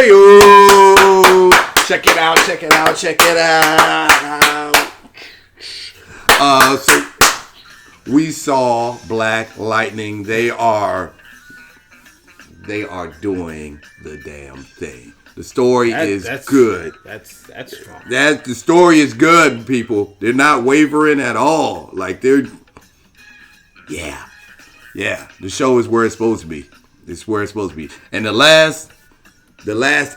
Yo, check it out, check it out, check it out. So we saw Black Lightning. They are doing the damn thing. The story is good. That's strong. The story is good, people. They're not wavering at all. Like yeah. The show is where it's supposed to be. It's where it's supposed to be. And the last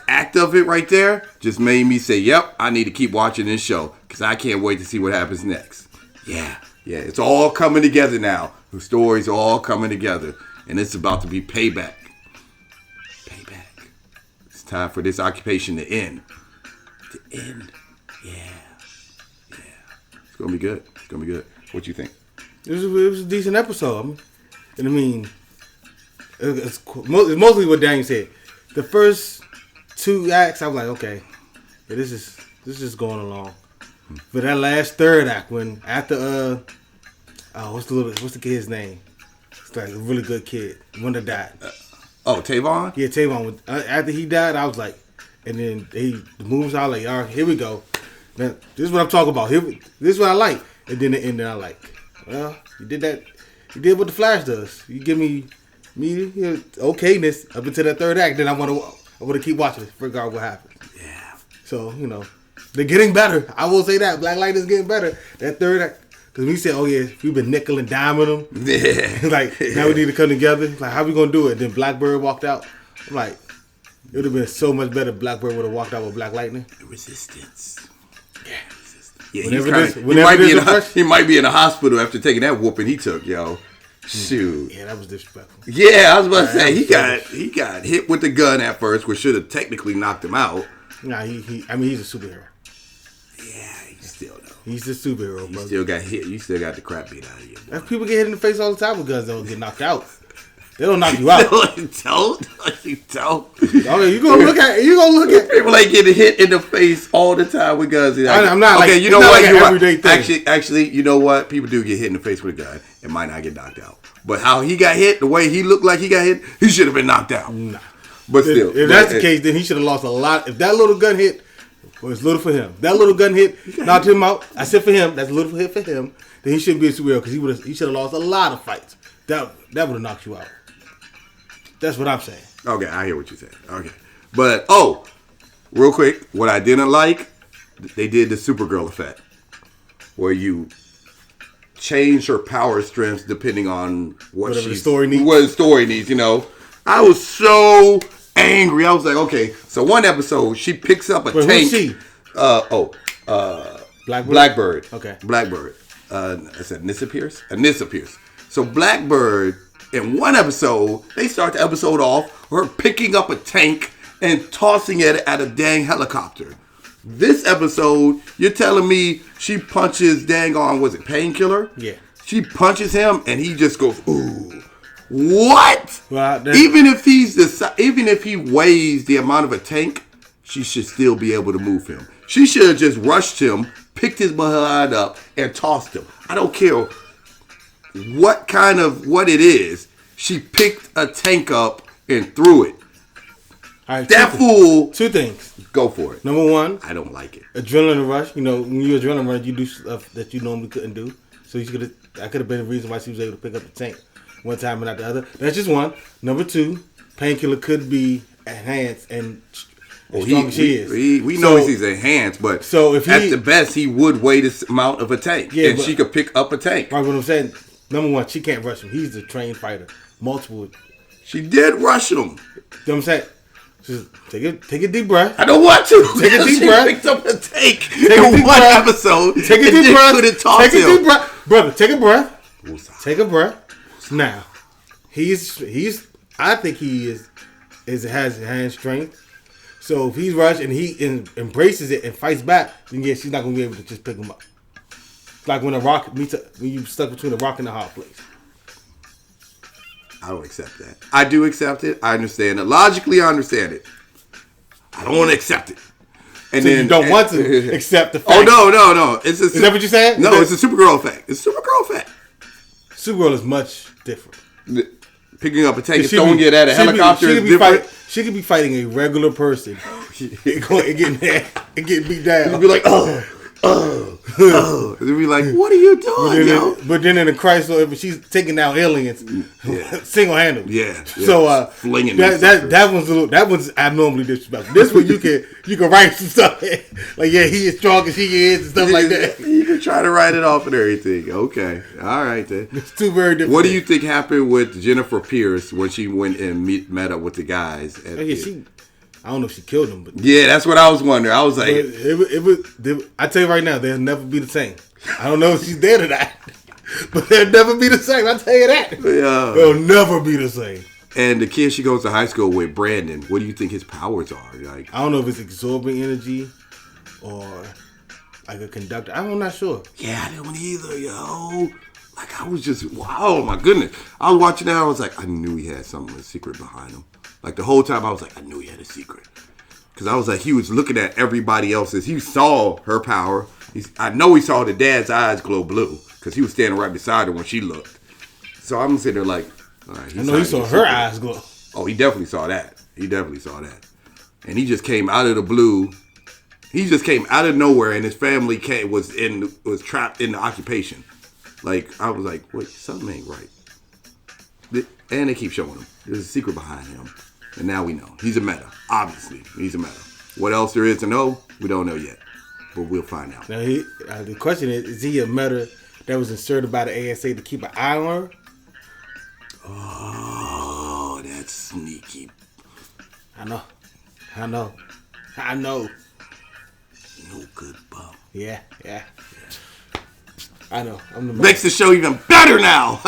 act of it right there just made me say, yep, I need to keep watching this show because I can't wait to see what happens next. Yeah, it's all coming together now. The story's all coming together, and it's about to be payback. It's time for this occupation to end. Yeah. It's gonna be good. What you think? It was a decent episode. And I mean, it's mostly what Daniel said. The first 2 acts, I was like, okay, yeah, this is going along. But that last third act, when after what's the kid's name? It's like a really good kid, one that died. Tavon? Yeah, Tavon. After he died, I was like, and then the moves, I was like, all right, here we go. Now, this is what I'm talking about. This is what I like. And then the ending, I like, well, you did that. You did what the Flash does. You give me okayness up until that third act. Then I want to keep watching it, regardless what happens. Yeah. So they're getting better. I will say that Black Lightning is getting better. That third act, because we said, oh yeah, we've been nickel and diming them. Yeah. Like now we need to come together. Like how we gonna do it? Then Blackbird walked out. I'm like, it would have been so much better if Blackbird would have walked out with Black Lightning. The resistance. Yeah. Yeah, he might be in the hospital after taking that whooping he took, yo. Shoot. Yeah, that was disrespectful. Yeah, I was about to say he got hit with the gun at first, which should have technically knocked him out. Nah, he's a superhero. Yeah, He's a superhero, bro. You still got hit. You still got the crap beat out of you. If people get hit in the face all the time with guns, they don't get knocked out. They don't knock you out. You don't. Oh, you gonna look at people like getting hit in the face all the time with guns. I'm not okay. Like, you know what? Like everyday thing. Actually, you know what? People do get hit in the face with a gun and might not get knocked out. But how he got hit, the way he looked like he got hit, he should have been knocked out. Nah. But still, if that's the case, then he should have lost a lot. If that little gun hit was little for him, that little gun hit knocked him out. I said for him, that's a little hit for him. Then he shouldn't be a superhero because he should have lost a lot of fights. That would have knocked you out. That's what I'm saying. Okay, I hear what you're saying. Okay. But, real quick, what I didn't like, they did the Supergirl effect. Where you change her power strengths depending on what the story needs, I was so angry. I was like, okay, so one episode, she picks up a tank. Who's she? Blackbird. Okay. Blackbird. I said Anissa Pierce. So Blackbird, in one episode, they start the episode off her picking up a tank and tossing it at a dang helicopter. This episode, you're telling me she punches was it Painkiller? Yeah. She punches him and he just goes, ooh. What? Well, even if he weighs the amount of a tank, she should still be able to move him. She should have just rushed him, picked his behind up, and tossed him. I don't care what it is. She picked a tank up and threw it. All right, that fool. 2 things. Go for it. Number 1, I don't like it. Adrenaline rush. When you adrenaline rush, you do stuff that you normally couldn't do. So that could have been the reason why she was able to pick up the tank one time and not the other. That's just 1. Number 2, Painkiller could be enhanced and strong as she is. We know he's enhanced, but at the best, he would weigh this amount of a tank, and she could pick up a tank. Right, what I'm saying, number 1, she can't rush him. He's a trained fighter. Multiple. She did rush him. You know what I'm saying? Just take a deep breath. I don't want to. Take a deep breath. She picked up a tank in one episode. Take a deep breath. Take a deep breath. Brother, take a breath. Take a breath. Now, I think he has hand strength. So if he's rushed and he embraces it and fights back, then yeah, she's not gonna be able to just pick him up. It's like when you stuck between a rock and a hard place. I don't accept that. I do accept it. I understand it. Logically, I understand it. I don't want to accept it. And so then you don't want to accept the fact. Oh, no. Is that what you're saying? No, it's a Supergirl effect. Supergirl is much different. Picking up a tank and throwing it at a helicopter is different. She could be fighting a regular person and getting beat down. You'd be like, oh. They'd be like, what are you doing, yo? But then in the Chrysler, she's taking down aliens single handed. Yeah. So flinging that one's abnormally disrespectful. This one you can write some stuff like he is strong as she is and stuff like that. You can try to write it off and everything. Okay, all right then. It's two very different. What do you think happened with Jennifer Pierce when she went and met up with the guys? I don't know if she killed him, but yeah, that's what I was wondering. I was like, I tell you right now, they'll never be the same. I don't know if she's dead or not, but they'll never be the same. I tell you that. Yeah. They'll never be the same. And the kid she goes to high school with, Brandon, what do you think his powers are? Like, I don't know if it's absorbing energy or like a conductor. I'm not sure. Yeah, I didn't either, yo. Like, I was just, wow, my goodness. I was watching that, I was like, I knew he had something, a secret behind him. Like, the whole time, I was like, I knew he had a secret. Because I was like, he was looking at everybody else's. He saw her power. I know he saw the dad's eyes glow blue. Because he was standing right beside her when she looked. So I'm sitting there like, all right. I know he saw her eyes glow. Oh, he definitely saw that. And he just came out of the blue. He just came out of nowhere, and his family was trapped in the occupation. Like, I was like, wait, something ain't right. And they keep showing him. There's a secret behind him. And now we know. He's a meta. Obviously, he's a meta. What else there is to know, we don't know yet. But we'll find out. Now, the question is he a meta that was inserted by the ASA to keep an eye on her? Oh, that's sneaky. I know. No good bum. Yeah. I know. Makes the show even better now.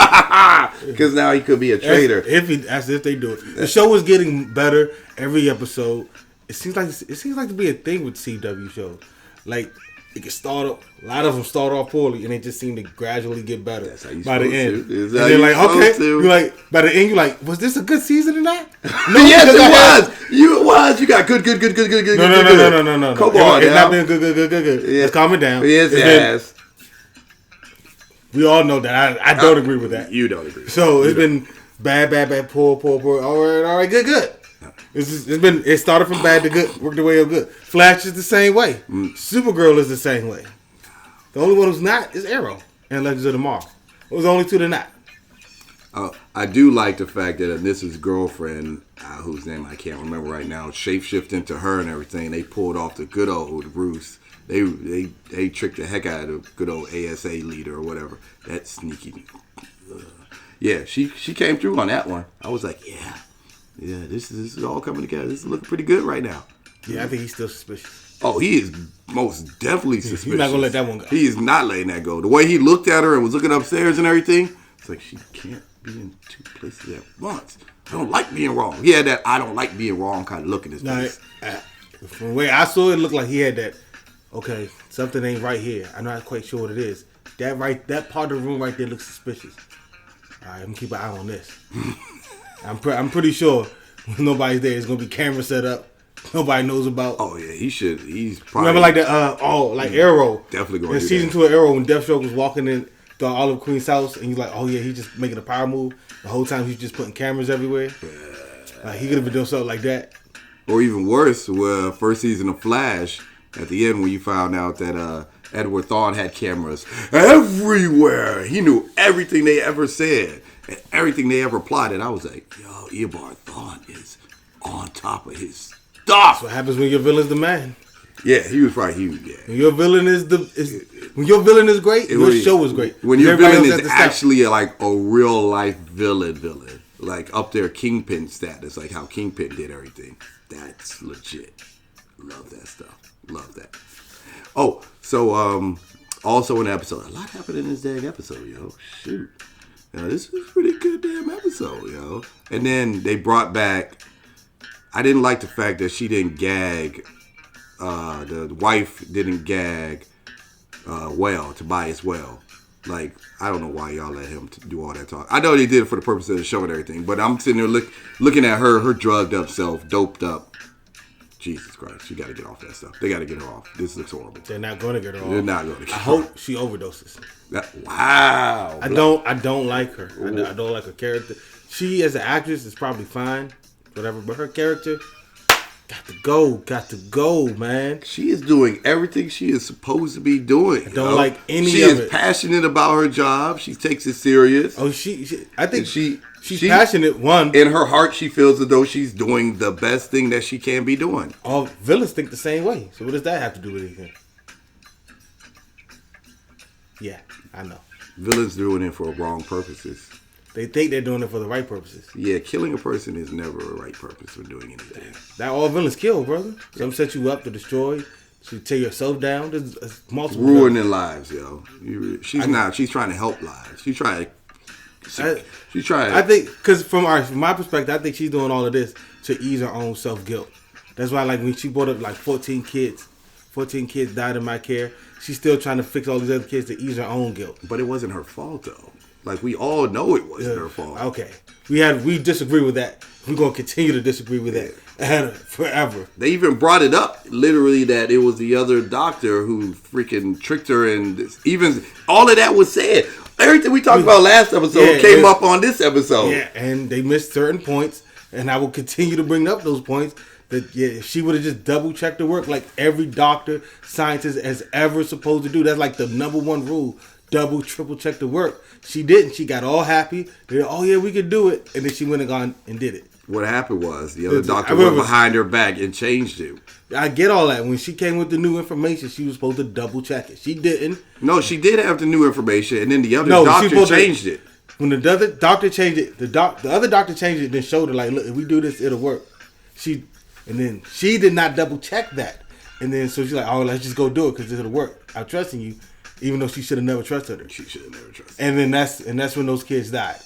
Because now he could be a traitor. As if they do it. The show is getting better every episode. It seems like to be a thing with CW shows. Like, it can a lot of them start off poorly, and they just seem to gradually get better by the end. And they're like, okay, you're like, by the end, you're like, was this a good season or not? No, yes, it was. You got good. No. Come on, it's not been good. Yeah. It's calming down. Yes, it has. We all know that. I don't agree with that. You don't agree. So it's been bad, poor. All right, good. It started from bad to good, worked the way up good. Flash is the same way. Supergirl is the same way. The only one who's not is Arrow and Legends of Tomorrow. Those are the only two that are not. I do like the fact that this is girlfriend, whose name I can't remember right now, shapeshift into her and everything. They pulled off the good old Bruce. They tricked the heck out of the good old ASA leader or whatever. That sneaky. Yeah, she came through on that one. I was like, yeah, this is all coming together. This is looking pretty good right now. Yeah, I think he's still suspicious. Oh, he is most definitely suspicious. He's not going to let that one go. He is not letting that go. The way he looked at her and was looking upstairs and everything, it's like she can't be in two places at once. I don't like being wrong. He had that I don't like being wrong kind of look in his face. From the way I saw it, looked like he had that, okay, something ain't right here. I'm not quite sure what it is. That part of the room right there looks suspicious. All right, I'm going to keep an eye on this. I'm pretty sure when nobody's there, there's going to be cameras set up. Nobody knows about. Oh yeah, he should. He's probably remember like the Arrow. Definitely going to do season 2 of Arrow when Deathstroke was walking in the Olive Queen's house and he's like, oh yeah, he's just making a power move. The whole time he's just putting cameras everywhere. He could have been doing something like that. Or even worse, first season of Flash, at the end when you found out that Edward Thawne had cameras everywhere. He knew everything they ever said and everything they ever plotted. I was like, yo, Eobard Thawne is on top of his stuff. That's what happens when your villain's the man. Yeah, he was right. When your villain is when your villain is great, your show is great. When your villain is actually like a real life villain, like up there Kingpin status, like how Kingpin did everything. That's legit. Love that stuff. Love that. Oh, so also in the episode, a lot happened in this dang episode, yo. Shoot. Now, this was a pretty good damn episode, yo. And then they brought back. I didn't like the fact that she didn't gag. The wife didn't gag Tobias well. Like, I don't know why y'all let him do all that talk. I know they did it for the purpose of the show and everything, but I'm sitting there looking at her drugged up self, doped up. Jesus Christ, you got to get off that stuff. They got to get her off. This looks horrible. They're not going to get her off. They're not going to get her off. I hope she overdoses. Wow. I don't like her. I don't like her character. She, as an actress, is probably fine. whatever. But her character got to go, man. She is doing everything she is supposed to be doing. I don't like any she of is it. passionate about her job. She takes it serious. Oh, I think she's passionate. One, in her heart, she feels as though she's doing the best thing that she can be doing. all villains think the same way. So what does that have to do with anything? Yeah, I know. Villains doing it for wrong purposes. They think they're doing it for the right purposes. Yeah, killing a person is never a right purpose for doing anything. That all villains kill, brother. Some set you up to destroy, to tear yourself down. There's multiple Ruining lives, yo. She's trying to help lives. She's trying. I think, because from my perspective, I think she's doing all of this to ease her own self guilt. That's why, like when she brought up like 14 kids died in my care. She's still trying to fix all these other kids to ease her own guilt. But it wasn't her fault though. Like we all know it wasn't her fault. Okay, we disagree with that. We're gonna continue to disagree with that forever. They even brought it up, literally, that it was the other doctor who freaking tricked her, and even all of that was said. Everything we talked about last episode came up on this episode. Yeah, and they missed certain points, and I will continue to bring up those points. That if she would have just double checked the work like every doctor, scientist has ever supposed to do. That's like the number one rule. Double, triple check the work. She didn't. She got all happy. They, oh yeah, we could do it. And then she went and gone and did it. What happened was the other doctor went behind her back and changed it. I get all that. When she came with the new information, she was supposed to double check it. She didn't. No, she did have the new information, and then the other doctor changed it. When the other doctor changed it, the other doctor changed it and then showed her like, look, if we do this, it'll work. And then she did not double check that. And then so she's like, oh, let's just go do it because it'll work. I'm trusting you. Even though she should have never trusted her. She should have never trusted her. And then that's when those kids died.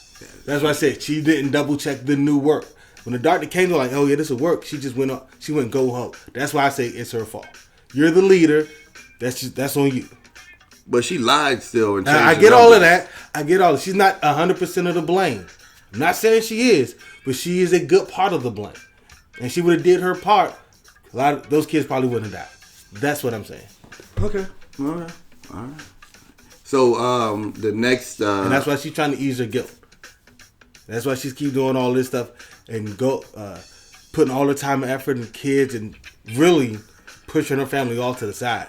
That's why I said she didn't double check the new work. When the doctor came to like, oh yeah, this will work. She just went up. She went go home. That's why I say it's her fault. You're the leader. That's on you. But she lied still. And I get all of that. I get all of it. She's not 100% of the blame. I'm not saying she is, but she is a good part of the blame. And she would have did her part. A lot of those kids probably wouldn't have died. That's what I'm saying. Okay. All right. So the next, and that's why she's trying to ease her guilt. That's why she's keep doing all this stuff and putting all her time and effort in kids and really pushing her family all to the side.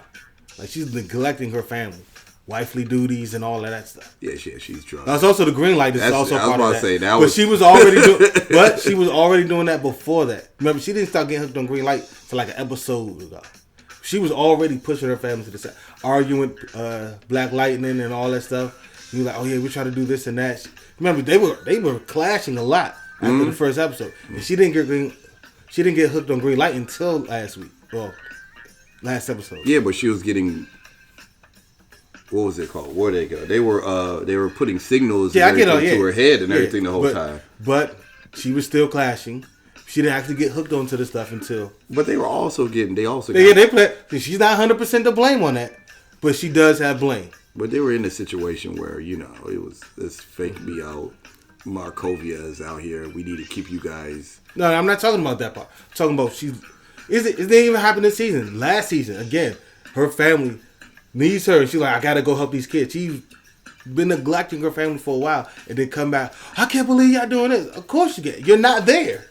Like she's neglecting her family, wifely duties and all of that stuff. Yeah, she's drunk. That's also the green light. This is also part of that. Say, but she was already doing that before that. Remember, she didn't start getting hooked on green light till like an episode ago. She was already pushing her family to the side, arguing with Black Lightning and all that stuff. You like, oh yeah, we're trying to do this and that. Remember, they were clashing a lot after the first episode, and she didn't get hooked on green light until last week. Well, last episode. Yeah, but she was getting. What was it called? Where they go? They were putting signals into her head and everything the whole time. But she was still clashing. She didn't actually get hooked onto the stuff until. But they were also getting. They play. She's not 100% to blame on that, but she does have blame. But they were in a situation where it was this fake me out. Markovia is out here. We need to keep you guys. No, I'm not talking about that part. I'm talking about it didn't even happen this season. Last season, again, her family needs her. She's like, I gotta go help these kids. She's been neglecting her family for a while, and then come back. I can't believe y'all doing this. Of course you get. You're not there.